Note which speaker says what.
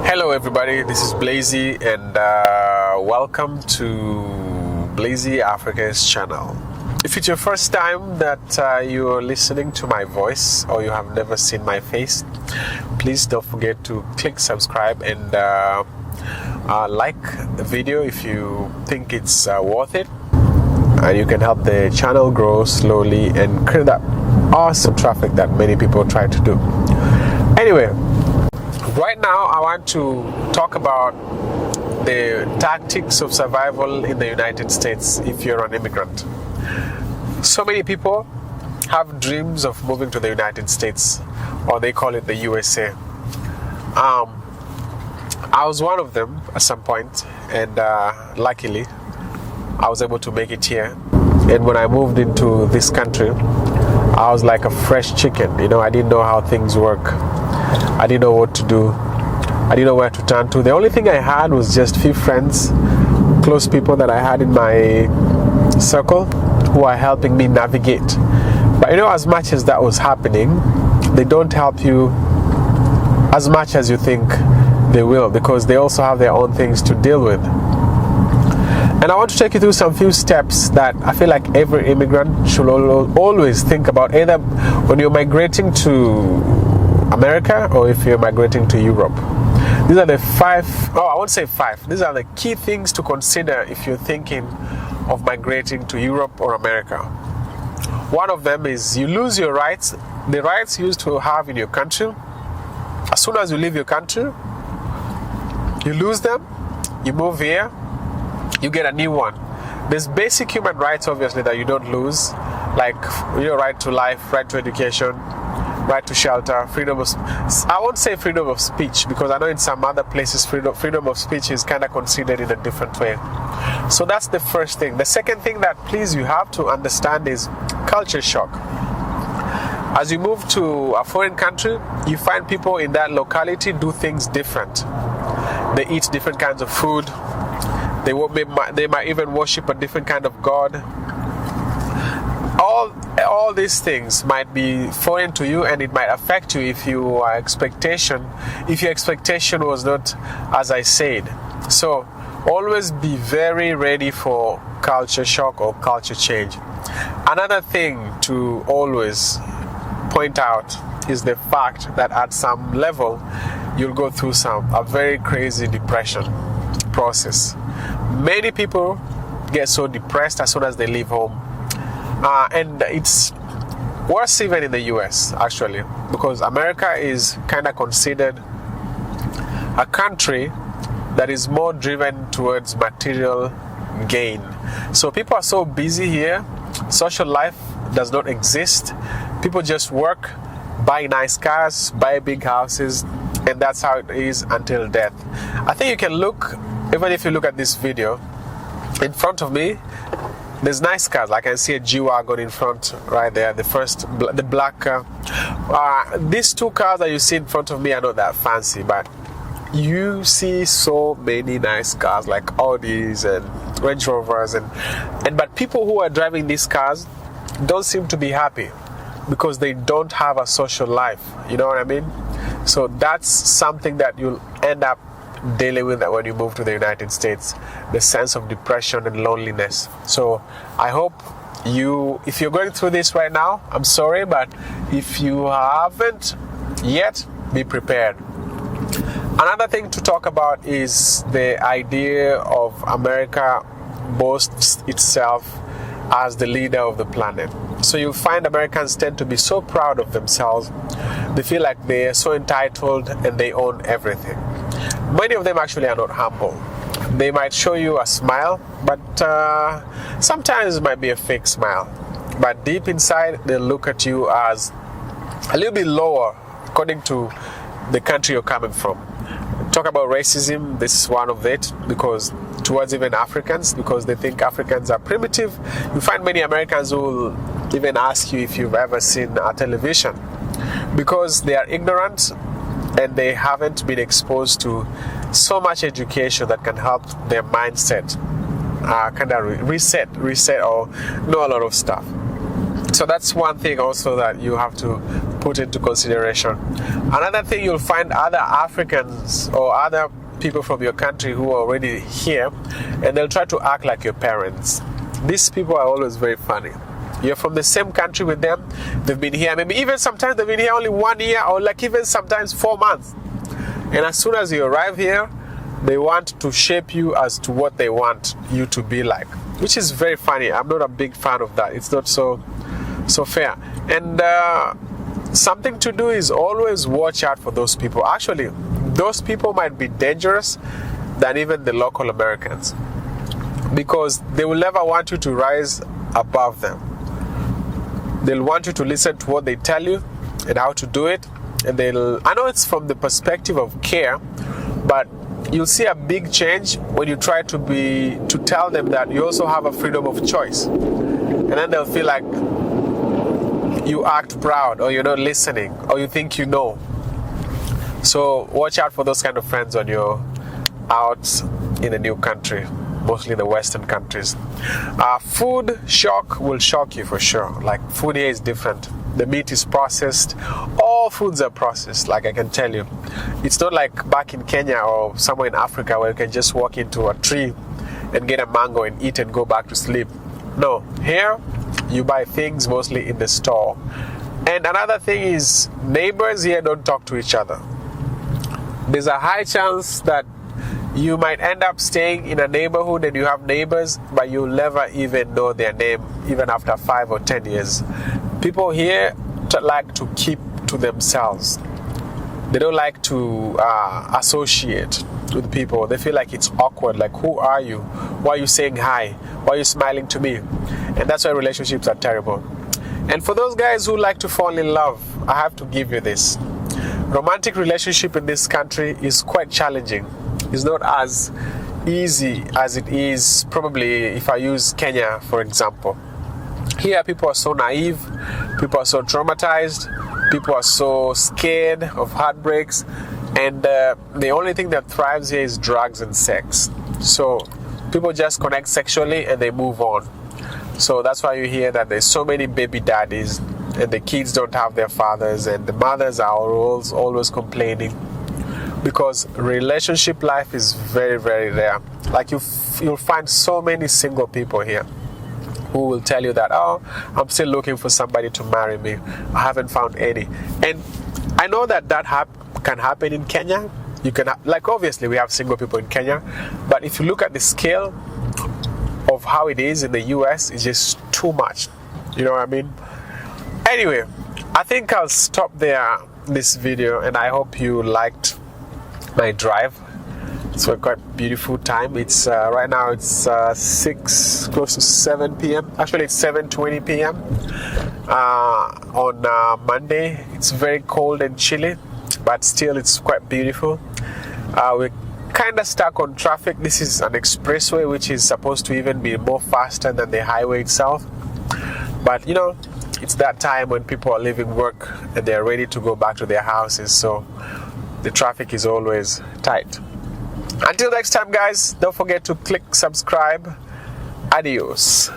Speaker 1: Hello everybody, this is Blazy and welcome to Blazy Africa's channel. If it's your first time that you're listening to my voice or you have never seen my face, please don't forget to click subscribe and like the video if you think it's worth it, and you can help the channel grow slowly and create that awesome traffic that many people try to do. Anyway, right now I want to talk about the tactics of survival in the United States if you're an immigrant. So many people have dreams of moving to the United States, or they call it the USA. I was one of them at some point, and luckily I was able to make it here. And when I moved into this country, I was like a fresh chicken. You know, I didn't know how things work. I didn't know what to do. I didn't know where to turn to. The only thing I had was just few friends, close people that I had in my circle who are helping me navigate. But you know, as much as that was happening, they don't help you as much as you think they will, because they also have their own things to deal with. And I want to take you through some few steps that I feel like every immigrant should always think about, either when you're migrating to America or if you're migrating to Europe. These are the these are the key things to consider if you're thinking of migrating to Europe or America. One of them is you lose your rights, the rights you used to have in your country. As soon as you leave your country, you lose them, you move here, you get a new one. There's basic human rights, obviously, that you don't lose, like your right to life, right to education, right to shelter, freedom of, I won't say freedom of speech, because I know in some other places freedom of speech is kind of considered in a different way. So that's the first thing. The second thing that you have to understand is culture shock. As you move to a foreign country, you find people in that locality do things different. They eat different kinds of food. They might even worship a different kind of God. All these things might be foreign to you, and it might affect you if your expectation was not as I said. So always be very ready for culture shock or culture change. Another thing to always point out is the fact that at some level you'll go through a very crazy depression process. Many people get so depressed as soon as they leave home. And it's worse even in the US, actually, because America is kind of considered a country that is more driven towards material gain. So people are so busy here, social life does not exist. People just work, buy nice cars, buy big houses, and that's how it is until death. I think you can look, even if you look at this video, in front of me, there's nice cars. Like I can see a G-Wagon in front right there, the black car. These two cars that you see in front of me are not that fancy, but you see so many nice cars like Audis and Range Rovers, but people who are driving these cars don't seem to be happy because they don't have a social life. You know what I mean? So that's something that you'll end up dealing with when you move to the United States, the sense of depression and loneliness. So I hope if you're going through this right now, I'm sorry, but if you haven't yet, be prepared. Another thing to talk about is the idea of America boasts itself as the leader of the planet. So you'll find Americans tend to be so proud of themselves. They feel like they are so entitled and they own everything. Many of them actually are not humble. They might show you a smile, but sometimes it might be a fake smile. But deep inside, they look at you as a little bit lower according to the country you're coming from. Talk about racism, this is one of it, because towards even Africans, because they think Africans are primitive. You find many Americans who will even ask you if you've ever seen a television, because they are ignorant and they haven't been exposed to so much education that can help their mindset kind of reset or know a lot of stuff. So that's one thing also that you have to put into consideration. Another thing, you'll find other Africans or other people from your country who are already here, and they'll try to act like your parents. These people are always very funny. You're from the same country with them, they've been here, maybe even sometimes they've been here only 1 year, or like even sometimes 4 months. And as soon as you arrive here, they want to shape you as to what they want you to be like, which is very funny. I'm not a big fan of that. It's not so fair. And something to do is always watch out for those people. Actually, those people might be dangerous than even the local Americans, because they will never want you to rise above them. They'll want you to listen to what they tell you and how to do it. And I know it's from the perspective of care, but you'll see a big change when you try to tell them that you also have a freedom of choice. And then they'll feel like you act proud, or you're not listening, or you think you know. So watch out for those kind of friends when you're out in a new country, mostly the Western countries. Food shock will shock you for sure. Like, food here is different. The meat is processed. All foods are processed, like I can tell you. It's not like back in Kenya or somewhere in Africa where you can just walk into a tree and get a mango and eat and go back to sleep. No, here you buy things mostly in the store. And another thing is, neighbors here don't talk to each other. There's a high chance that you might end up staying in a neighborhood and you have neighbors, but you'll never even know their name, even after 5 or 10 years. People here like to keep to themselves. They don't like to associate with people. They feel like it's awkward. Like, who are you? Why are you saying hi? Why are you smiling to me? And that's why relationships are terrible. And for those guys who like to fall in love, I have to give you this. Romantic relationship in this country is quite challenging. It's not as easy as it is probably if I use Kenya, for example. Here, people are so naive, people are so traumatized, people are so scared of heartbreaks, and the only thing that thrives here is drugs and sex. So people just connect sexually and they move on. So that's why you hear that there's so many baby daddies, and the kids don't have their fathers, and the mothers are always complaining, because relationship life is very, very rare. Like, you'll find so many single people here who will tell you that, oh, I'm still looking for somebody to marry me. I haven't found any. And I know that can happen in Kenya. You can like, obviously we have single people in Kenya, but if you look at the scale of how it is in the US, it's just too much. You know what I mean? Anyway, I think I'll stop there this video, and I hope you liked my drive. It's a quite beautiful time. It's right now it's 6, close to 7 p.m. Actually, it's 7:20 p.m. On Monday. It's very cold and chilly, but still it's quite beautiful. We're kind of stuck on traffic. This is an expressway, which is supposed to even be more faster than the highway itself. But you know, it's that time when people are leaving work and they're ready to go back to their houses. So the traffic is always tight. Until next time, guys, don't forget to click subscribe. Adios.